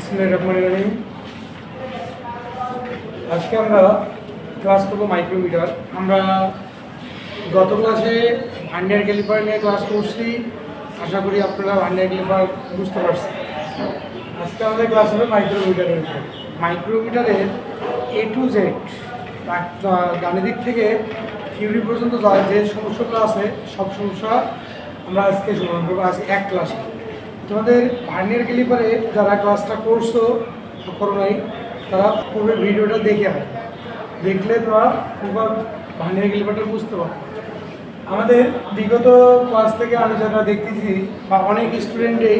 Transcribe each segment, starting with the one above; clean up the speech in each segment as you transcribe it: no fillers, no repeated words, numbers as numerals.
बिस्मिल्लाहिर्रहमानिर्रहीम। আজকে আমরা ক্লাস করব মাইক্রোমিটার। আমরা গত ক্লাসে ভার্নিয়ার ক্যালিপার নিয়ে ক্লাস করছি, আশা করি আপনারা ভার্নিয়ার ক্যালিপার বুঝতে পারছেন। আজকে আমাদের ক্লাস হবে মাইক্রোমিটারের উপর। মাইক্রোমিটারের A to Z গাণিতিক থেকে থিওরি পর্যন্ত যে সমস্যাগুলো আছে সব সমস্যা আমরা আজকে সমাধান করবো আজকে এক ক্লাসে। তোমাদের ভার্নিয়ার ক্যালিপারে যারা ক্লাসটা করছো করো নাই তারা পূর্বে ভিডিওটা দেখলে তোমরা পুরো ভার্নিয়ার ক্যালিপারটা বুঝতে পারো। আমাদের বিগত ক্লাস থেকে আমি যারা দেখতেছি বা অনেক স্টুডেন্টেই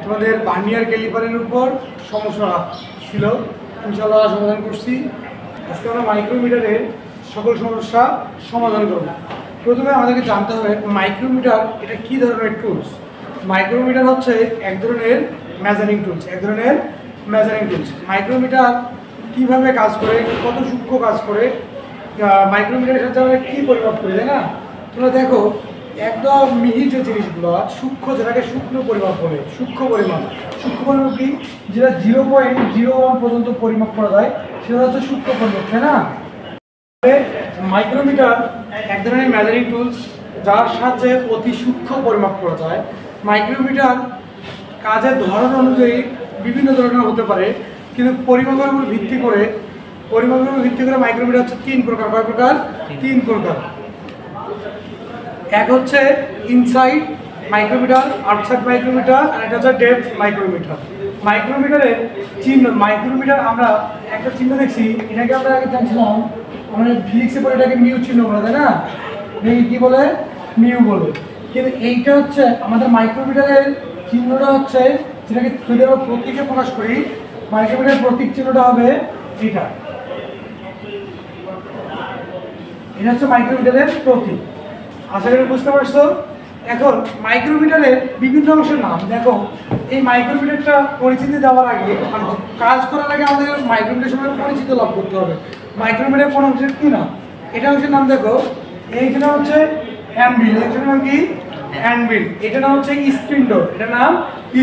তোমাদের ভার্নিয়ার ক্যালিপারের উপর সমস্যা ছিল, ইনশাআল্লাহ সমাধান করছি। আজকে আমরা মাইক্রোমিটারের সকল সমস্যা সমাধান করব। প্রথমে আমাদেরকে জানতে হবে মাইক্রোমিটার এটা কী ধরনের টুলস। মাইক্রোমিটার হচ্ছে এক ধরনের মেজারিং টুলস। মাইক্রোমিটার কীভাবে কাজ করে, কত সূক্ষ্ম কাজ করে, মাইক্রোমিটারের সাথে আমরা কী পরিমাপ করি, তাই না? তোমরা দেখো একদম মিহি যে জিনিসগুলো সূক্ষ্ম, যেটাকে সূক্ষ্ম পরিমাপ বলে। সূক্ষ্ম পরিমাপ কি? যেটা 0.01 পর্যন্ত পরিমাপ করা যায় সেটা হচ্ছে সূক্ষ্ম পরিমাপ, তাই না? মাইক্রোমিটার এক ধরনের মেজারিং টুলস যার সাহায্যে অতি সূক্ষ্ম পরিমাপ করা যায়। মাইক্রোমিটার কাজের ধরন অনুযায়ী বিভিন্ন ধরনের হতে পারে, কিন্তু পরিমাপের উপর ভিত্তি করে মাইক্রোমিটার হচ্ছে তিন প্রকার। কয় প্রকার? তিন প্রকার। এক হচ্ছে ইনসাইড মাইক্রোমিটার, আউটসাইড মাইক্রোমিটার, আর এটা হচ্ছে ডেপথ মাইক্রোমিটার। মাইক্রোমিটারের চিহ্ন, মাইক্রোমিটার আমরা একটা চিহ্ন দেখছি, এটাকে আমরা আগে জানছিলাম আমরা ফিজিক্সে পড়ে এটাকে মিউ চিহ্ন বলে, তাই না? কি বলে? মিউ বলে। কিন্তু এইটা হচ্ছে আমাদের মাইক্রোমিটারের চিহ্নটা হচ্ছে, যেটাকে যদি আমরা প্রতীকে প্রকাশ করি, মাইক্রোমিটারের প্রতীক চিহ্নটা হবে এটা। এটা হচ্ছে মাইক্রোমিটারের প্রতীক। আশা করি বুঝতে পারছো। এখন মাইক্রোমিটারের বিভিন্ন অংশের নাম দেখো। এই মাইক্রোমিটারটা পরিচিতি দেওয়ার আগে, মানে কাজ করার আগে আমাদের মাইক্রোমিটার সম্পর্কে পরিচিতি লাভ করতে হবে। মাইক্রোমিটার কোন অংশের কী নাম? এটা অংশের নাম দেখো। এইখানে হচ্ছে অ্যানভিল, এটার নাম কি? অ্যানভিল। এটা নাম হচ্ছে স্পিন্ডল, এটার নাম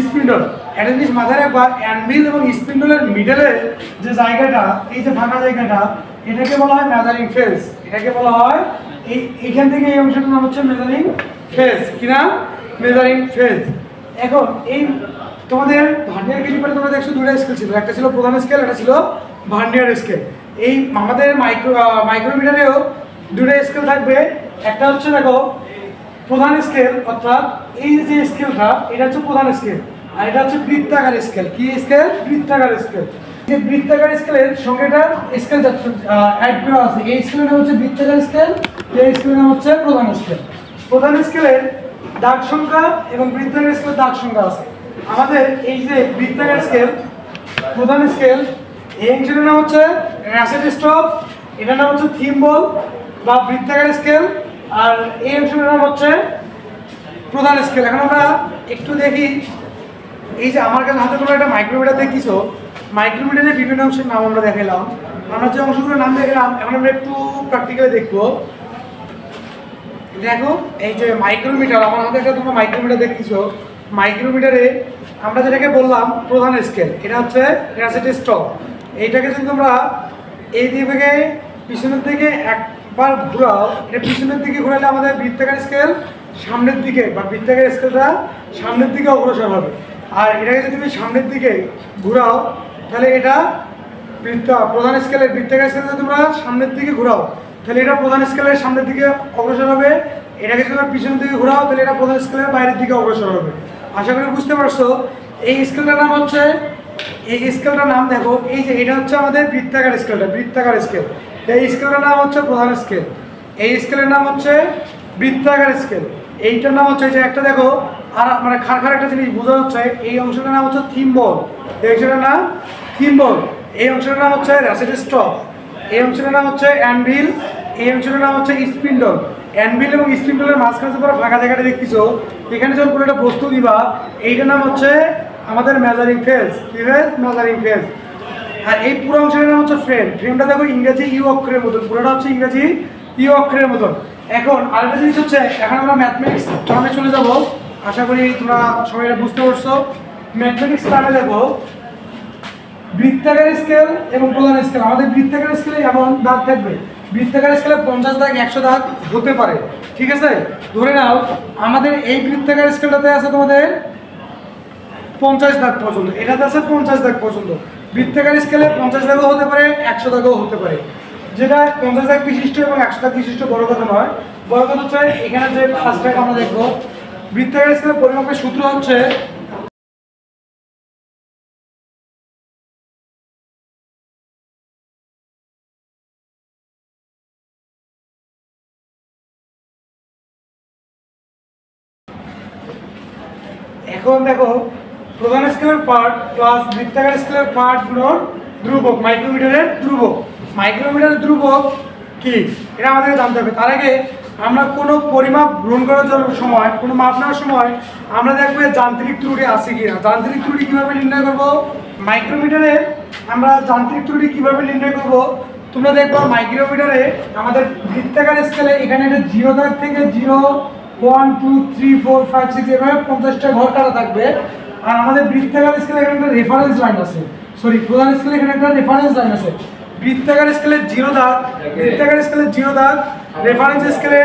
স্পিন্ডল। একটা জিনিস মাথায় রাখবা, অ্যানভিল এবং স্পিন্ডলের মিডলের যে জায়গাটা, এই যে ফাঁকা জায়গাটা, এটাকে বলা হয় মেজারিং ফেজ। এটাকে বলা হয় এইখান থেকে এই অংশটার নাম হচ্ছে মেজারিং ফেজ। কি নাম? Measuring phase. এখন এই তোমাদের ভার্নিয়ার ক্যালিপারে তোমরা দেখছো দুটো স্কেল ছিল, একটা ছিল প্রধান স্কেল, একটা ছিল ভার্নিয়ার স্কেল। এই আমাদের মাইক্রোমিটারেও দুটো স্কেল থাকবে। একটা হচ্ছে দেখো প্রধান স্কেল, অর্থাৎ এই যে স্কেলটা এটা হচ্ছে প্রধান স্কেল, আর এটা হচ্ছে বৃত্তাকার স্কেল। কি স্কেল? বৃত্তাকার স্কেল। যে বৃত্তাকার স্কেলের সঙ্গে এটা স্কেল অ্যাড করা আছে। এই স্কেলের নাম হচ্ছে বৃত্তাকার স্কেল, এই স্কেলের নাম হচ্ছে প্রধান স্কেল। প্রধান স্কেলের দাগ সংখ্যা এবং বৃত্তাকার স্কেলের দাগ সংখ্যা আছে। আমাদের এই যে বৃত্তাকার স্কেল, প্রধান স্কেল, এই অংশের নাম হচ্ছে র্যাসেট স্টপ, এটার নাম হচ্ছে থিম্বল বা বৃত্তাকার স্কেল, আর এই অংশের নাম হচ্ছে প্রধান স্কেল। এখন আমরা একটু দেখি, এই যে আমার কাছে হাতে তোমরা একটা মাইক্রোমিটার দেখছো, মাইক্রোমিটারের বিভিন্ন অংশের নাম আমরা দেখালাম। আমরা যে অংশগুলোর নাম দেখলাম, এখন আমরা একটু প্র্যাকটিক্যালি দেখবো। দেখো এই যে মাইক্রোমিটার, আমার হাতে একটা তোমরা মাইক্রোমিটার দেখছো। মাইক্রোমিটারে আমরা যেটাকে বললাম প্রধান স্কেল, এটা হচ্ছে র্যাসেট স্টপ। এইটাকে যদি তোমরা এই দিকে পিছনের দিকে একবার ঘোরাও, এটা পিছনের দিকে ঘোরালে আমাদের বৃত্তাকার স্কেল সামনের দিকে, বা বৃত্তাকার স্কেলটা সামনের দিকে অগ্রসর হবে। আর এটাকে যদি তুমি সামনের দিকে ঘোরাও তাহলে এটা প্রধান স্কেলের বৃত্তাকার স্কেল যদি তোমরা সামনের দিকে ঘোরাও তাহলে এটা প্রধান স্কেলের সামনের দিকে অগ্রসর হবে। এটাকে যদি তোমরা পিছনের দিকে ঘোরাও তাহলে এটা প্রধান স্কেলের বাইরের দিকে অগ্রসর হবে। আশা করি বুঝতে পারছো। এই স্কেলটার নাম হচ্ছে, এই স্কেলটার নাম দেখো, এই যে এটা হচ্ছে আমাদের বৃত্তাকার স্কেলটা, বৃত্তাকার স্কেল। এই স্কেলটার নাম হচ্ছে প্রধান স্কেল, এই স্কেলের নাম হচ্ছে বৃত্তাকার স্কেল। এইটার নাম হচ্ছে, যে একটা দেখো আর মানে খাড় একটা জিনিস বোঝা হচ্ছে, এই অংশটার নাম হচ্ছে থিম্বল, এই অংশটার নাম থিম্বল। এই অংশটার নাম হচ্ছে র্যাসেট স্টপ, এই অংশটার নাম হচ্ছে অ্যানভিল, এই অংশটার নাম হচ্ছে স্পিন্ডল। অ্যানভিল এবং স্পিন্ডলের মাঝখানে পুরো ফাঁকা জায়গাটা দেখতেছো, এখানে যখন কোনো একটা বস্তু দিবা, এইটার নাম হচ্ছে আমাদের মেজারিং ফেজ। কি ফেজ? Measuring phase. আর এই পুরো অংশটার নাম হচ্ছে ফ্রেম। ফ্রেমটা দেখো ইংরেজি ইউ অক্ষরের মতন, পুরোটা হচ্ছে ইংরেজি ইউ অক্ষরের মতন। এখন আরেকটা জিনিস হচ্ছে, এখন আমরা ম্যাথমেটিক্স টার্মে চলে যাব। আশা করি তোমরা সবাই বুঝতে পারছো। ম্যাথমেটিক্স টার্মে দেখো বৃত্তাকার স্কেল এবং প্রধান স্কেল। আমাদের বৃত্তাকার স্কেলে এমন দাগ থাকবে, বৃত্তাকার স্কেলে 50 দাগ 100 দাগ হতে পারে, ঠিক আছে। ধরে নাও আমাদের এই বৃত্তাকার স্কেলটাতে আছে তোমাদের 50 দাগ পর্যন্ত, এটাতে আছে 50 দাগ পর্যন্ত। বৃত্তাকার স্কেলে 50 দাগও হতে পারে, 100 দাগও হতে পারে। যেটা 50 দাগ বিশিষ্ট এবং 100 দাগ বিশিষ্ট বড় কথা নয়, বড় কথা হচ্ছে এখানে যে ফার্স্টটাকে আমরা দেখবো বৃত্তাকার স্কেলের পরিমাপের সূত্র হচ্ছে এখন দেখো প্রধান স্কেলের পার্ট প্লাস বৃত্তাকার স্কেলের পার্ট গুণন ধ্রুবক, মাইক্রোমিটারের ধ্রুবক। মাইক্রোমিটারের ধ্রুবক কি এটা আমাদেরকে জানতে হবে। তার আগে আমরা কোনো পরিমাপ গ্রহণ করার সময়, কোনো মাপ নেওয়ার সময় আমরা দেখবো যান্ত্রিক ত্রুটি আছে কিনা। যান্ত্রিক ত্রুটি কীভাবে নির্ণয় করবো? মাইক্রোমিটারে আমরা যান্ত্রিক ত্রুটি কীভাবে নির্ণয় করবো? তোমরা দেখবো মাইক্রোমিটারে আমাদের বৃত্তাকার স্কেলে এখানে একটা 0 দাগ থেকে 0 1 2 3 4 5 6 এভাবে 50টা ঘর কাটা থাকবে। আর আমাদের বৃত্তাকার স্কেলে এখানে একটা রেফারেন্স লাইন আছে, সরি প্রধান স্কেলে এখানে একটা রেফারেন্স লাইন আছে। বৃত্তাকার স্কেলে 0 দাগ, বৃত্তাকার স্কেলে 0 দাগ রেফারেন্স স্কেলে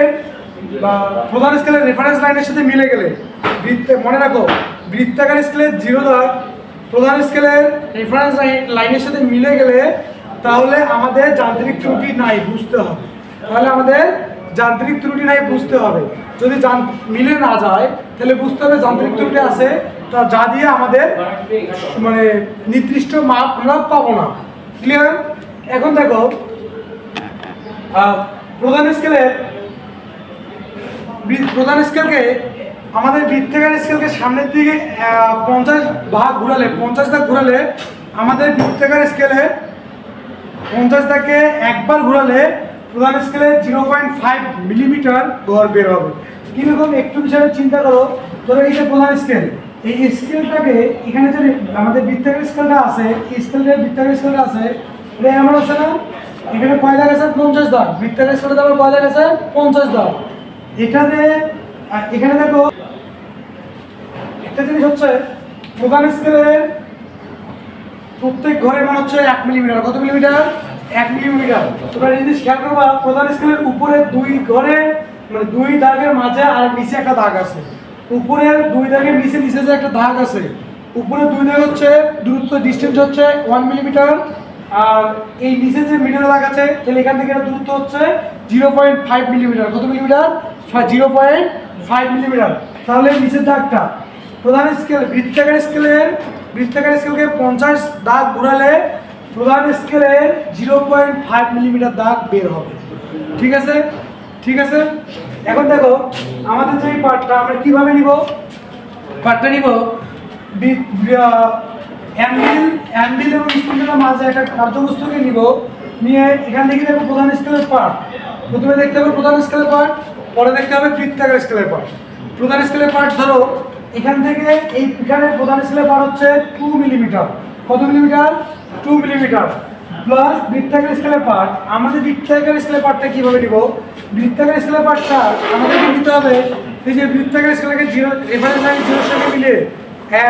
বা প্রধান স্কেলের রেফারেন্স লাইনের সাথে মিলে গেলে, মনে রাখো বৃত্তাকার স্কেলে 0 দাগ প্রধান স্কেলের রেফারেন্স লাইনের সাথে মিলে গেলে তাহলে আমাদের যান্ত্রিক ত্রুটি নাই বুঝতে হবে। তাহলে আমাদের যান্ত্রিক ত্রুটি নাই বুঝতে হবে। যদি মিলে না যায় তাহলে বুঝতে হবে যান্ত্রিক ত্রুটি আছে, তা যা দিয়ে আমাদের মানে নির্দিষ্ট মাপ আমরা পাবো না। ক্লিয়ার? এখন দেখো প্রধান স্কেলকে আমাদের বৃত্তাকার স্কেলকে সামনের দিকে 50 ভাগ ঘুরালে, 50 দাগ ঘুরালে আমাদের বৃত্তাকার স্কেলে 50 দাগকে একবার ঘুরালে প্রধান স্কেলে 0.5 মিলিমিটার গড় বের হবে। কীরকম একটু বিষয়ে চিন্তা করো। ধরো এই যে প্রধান স্কেল, এই স্কেলটাকে এখানে যে আমাদের বৃত্তাকার স্কেলটা আছে, এই স্কেলটার বৃত্তাকার স্কেলটা আছে, এটা এমন আছে না, এখানে কয় দাগ আছে? 50 দাগ। বৃত্তাকার স্কেলটা আমার কয় দাগ আছে? 50 দাগ। এখানে দেখো একটা জিনিস হচ্ছে প্রধান স্কেলের প্রত্যেক ঘরের মান হচ্ছে 1 মিলিমিটার। কত মিলিমিটার? 1 মিলিমিটার। তোমরা জিনিস খেয়াল করবা প্রধান স্কেলের উপরে 2 ঘরে মানে 2 দাগের মাঝে আর নিচে একটা দাগ আছে। উপরের 2 দাগের নিচে নিচে যে একটা দাগ আছে, উপরে 2 দাগ হচ্ছে দূরত্ব, ডিস্টেন্স হচ্ছে 1 মিলিমিটার। আর এই নিচে যে মিডল দাগ আছে তাহলে এখান থেকে এটা দূরত্ব হচ্ছে 0.5 মিলিমিটার। কত মিলিমিটার? 0.5 মিলিমিটার। তাহলে নিচের দাগটা প্রধান স্কেল বৃত্তাকার স্কেলকে 50 দাগ ঘোরালে প্রধান স্কেলের 0.5 মিলিমিটার দাগ বের হবে। ঠিক আছে, ঠিক আছে। এখন দেখো আমাদের যে পার্টটা আমরা কিভাবে নিব, পার্টটা নিব অ্যান্ডিল এবং স্পন্ডেলের মাঝে একটা কার্যবস্তুকে নিব, নিয়ে এখান থেকে দেখবো প্রধান স্কেলের পার্ট। প্রথমে দেখতে হবে প্রধান স্কেলের পার্ট, পরে দেখতে হবে বৃত্তাকার স্কেলের পার্ট। প্রধান স্কেলের পার্ট ধরো এখান থেকে এইখানে প্রধান স্কেলের পার্ট হচ্ছে 2 মিলিমিটার। কত মিলিমিটার? 2 মিলিমিটার। প্লাস বৃত্তাকার স্কেলের পার্ট। আমাদের বৃত্তাকার স্কেলের পার্টটা কীভাবে নিব? বৃত্তাকার স্কেলের পার্টটা আমাদের নিতে হবে এই যে বৃত্তাকার স্কেলকে 0 রেফারেন্স লাইন 0 সঙ্গে মিলে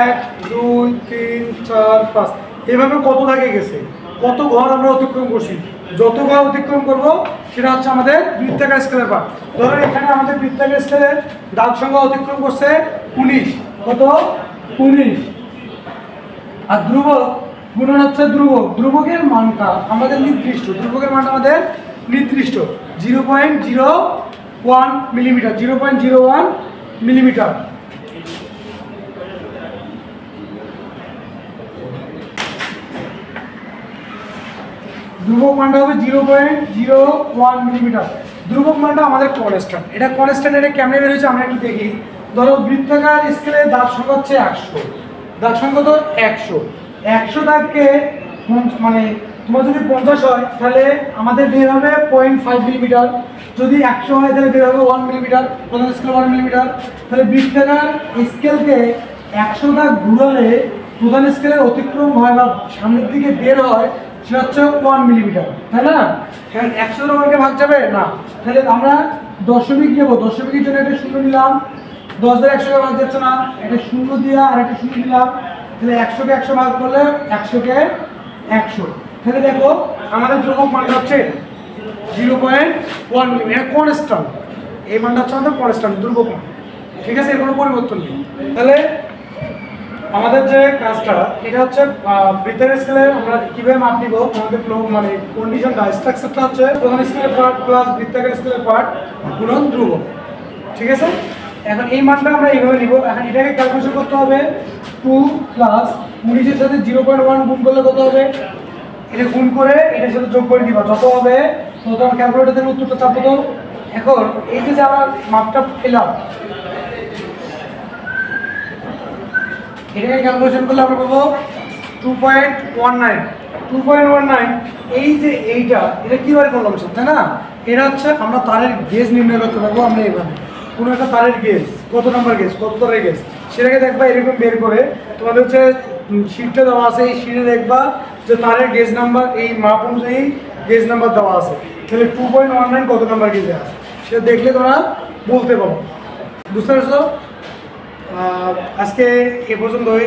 1 2 3 4 5 এভাবে কত দাগে গেছে, কত ঘর আমরা অতিক্রম করছি, যত ঘর অতিক্রম করবো সেটা হচ্ছে আমাদের বৃত্তাকার স্কেলের পার্ট। ধরো এখানে আমাদের বৃত্তাকার স্কেলের দাগ সংখ্যা অতিক্রম করছে 19। কত? 19। আর ধ্রুবক গুণন হচ্ছে ধ্রুবকের মানটা আমাদের নির্দিষ্ট, ধ্রুবকের মানটা আমাদের নির্দিষ্ট 0.01 মিলিমিটার। 0.01 মিলিমিটার। ধ্রুবক মানটা হবে 0.01 মিলিমিটার। ধ্রুবক মানটা আমাদের কনস্ট্যান্ট। এটা কনস্ট্যান্ট, এটা কেমনে বের হয়েছে আমরা একটু দেখি। ধরো বৃত্তাকার স্কেলে দাগ সংখ্যা হচ্ছে 100, দাগ সংখ্যা তো 100 দাগকে মানে তোমার যদি 50 হয় তাহলে আমাদের বের হবে 0.5 মিলিমিটার। যদি 100 হয় তাহলে বের হবে 1 মিলিমিটার। প্রধান স্কেল 1 মিলিমিটার। তাহলে বৃত্তাকার স্কেলকে 100 দাগ ঘুরালে প্রধান স্কেলের অতিক্রম হয় বা সামনের দিকে বের হয় সেটা হচ্ছে 1 মিলিমিটার, তাই না? 100 দ্বারা ভাগ যাবে না, তাহলে আমরা দশমিক নেব। দশমিকের জন্য একটা শূন্য নিলাম, 10 দ্বারা 100কে ভাগ যাচ্ছে না, একটা শূন্য দিয়ে আর একটা শূন্য নিলাম। তাহলে 100কে 100 ভাগ করলে 100কে 100। তাহলে দেখো আমাদের ধ্রুবক মানটা হচ্ছে 0.1 মিলি, এটা কনস্ট্যান্ট। এই মানটা হচ্ছে আমাদের কনস্ট্যান্ট ধ্রুবক মান, ঠিক আছে, এর কোনো পরিবর্তন নেই। তাহলে আমাদের যে কাজটা এটা হচ্ছে বৃত্তের স্কেলে আমরা কিভাবে মাপ নিব, আমাদের ফ্লো মানে কন্ডিশনটা স্ট্রাকচারটা হচ্ছে প্রধান স্কেলের পার্ট প্লাস বৃত্তাকার স্কেলের পার্ট গুণন ধ্রুবক, ঠিক আছে। এখন এই মানটা আমরা এইভাবে নিব। এখন এটাকে ক্যালকুলেশন করতে হবে 2 প্লাস 19 সাথে 0.1 গুণ করলে কত হবে, এটা গুণ করে এটার সাথে যোগ করে দিবা, যত হবে তত আমার ক্যালকুলেটরের উত্তরটা চাপো তো। এখন এই যে আমরা মাপটা পেলাম এটাকে ক্যালকুলেশন করলে আমরা পাবো 2.19। 2.19 এই যে এইটা এটা কীভাবে করলাম সব, তাই না? এটা হচ্ছে আমরা তারের গেজ নির্ণয় করতে পারবো আমরা এইভাবে। কোনো একটা তারের গেজ, কত নাম্বার গেজ, কত তারের গেজ, সেটাকে দেখবা এরকম বের করে তোমাদের হচ্ছে শিটটা দেওয়া আছে, এই শিটে দেখবা যে তারের গেজ নাম্বার এই মাপ অনুযায়ী গেজ নাম্বার দেওয়া আছে। তাহলে 2.19 কত নাম্বার গেজে আছে সেটা দেখলে তোমরা বলতে পারো। বুঝতে পারছো? আজকে এ পর্যন্তই।